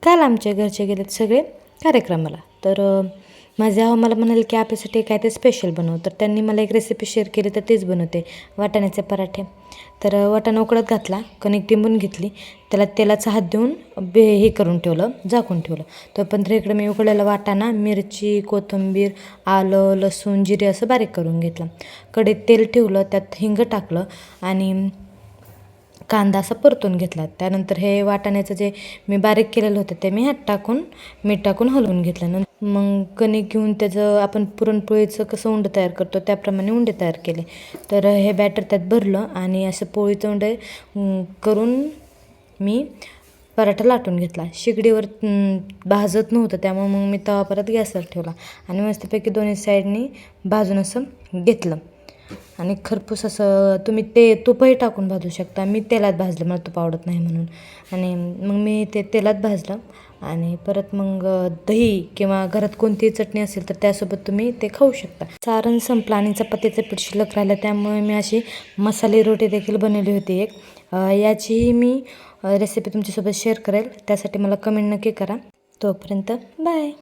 काल आमच्या घरचे गेलेत सगळे कार्यक्रमाला. तर माझे मला म्हणाले की आपल्यासाठी काय ते स्पेशल बनव. तर त्यांनी मला एक रेसिपी शेअर केली, तर तेच बनवते, वाटाण्याचे पराठे. तर वाटाणा उकळत घातला, कणिक टिंबून घेतली, त्याला तेलाचा हात देऊन हे करून ठेवलं, झाकून ठेवलं. तोपर्यंत इकडे मी उकळलेला वाटाणा, मिरची, कोथिंबीर, आलं, लसूण, जिरे असं बारीक करून घेतलं. कढईत तेल ठेवलं, त्यात हिंग टाकलं आणि कांदा असा परतून घेतला. त्यानंतर हे वाटाण्याचं जे मी बारीक केलेलं होतं ते मी ह्यात टाकून मीठ टाकून हलवून घेतलं. नंतर मग कणिक घेऊन त्याचं आपण पुरणपोळीचं कसं उंडं तयार करतो त्याप्रमाणे उंडे तयार केले. तर हे बॅटर त्यात भरलं आणि असं पोळीचं उंडे करून मी पराठा लाटून घेतला. शेगडीवर भाजत नव्हतं, त्यामुळे मग मी तवा परत गॅसवर ठेवला आणि मस्तपैकी दोन्ही साईडनी भाजून असं घेतलं. आणि खरपूस असं तुम्ही ते तुपही टाकून भाजू शकता. मी तेलात भाजलं, मला तूप आवडत नाही म्हणून. आणि मग मी ते तेलात भाजलं आणि परत मग दही किंवा घरात कोणतीही चटणी असेल तर त्यासोबत तुम्ही ते खाऊ शकता. सारण संपलं आणि चपातीचं पीठ शिल्लक राहिलं, त्यामुळे मी अशी मसाले रोटी देखील बनवली होती एक. याचीही मी रेसिपी तुमच्यासोबत शेअर करेल. त्यासाठी मला कमेंट नक्की करा. तोपर्यंत बाय.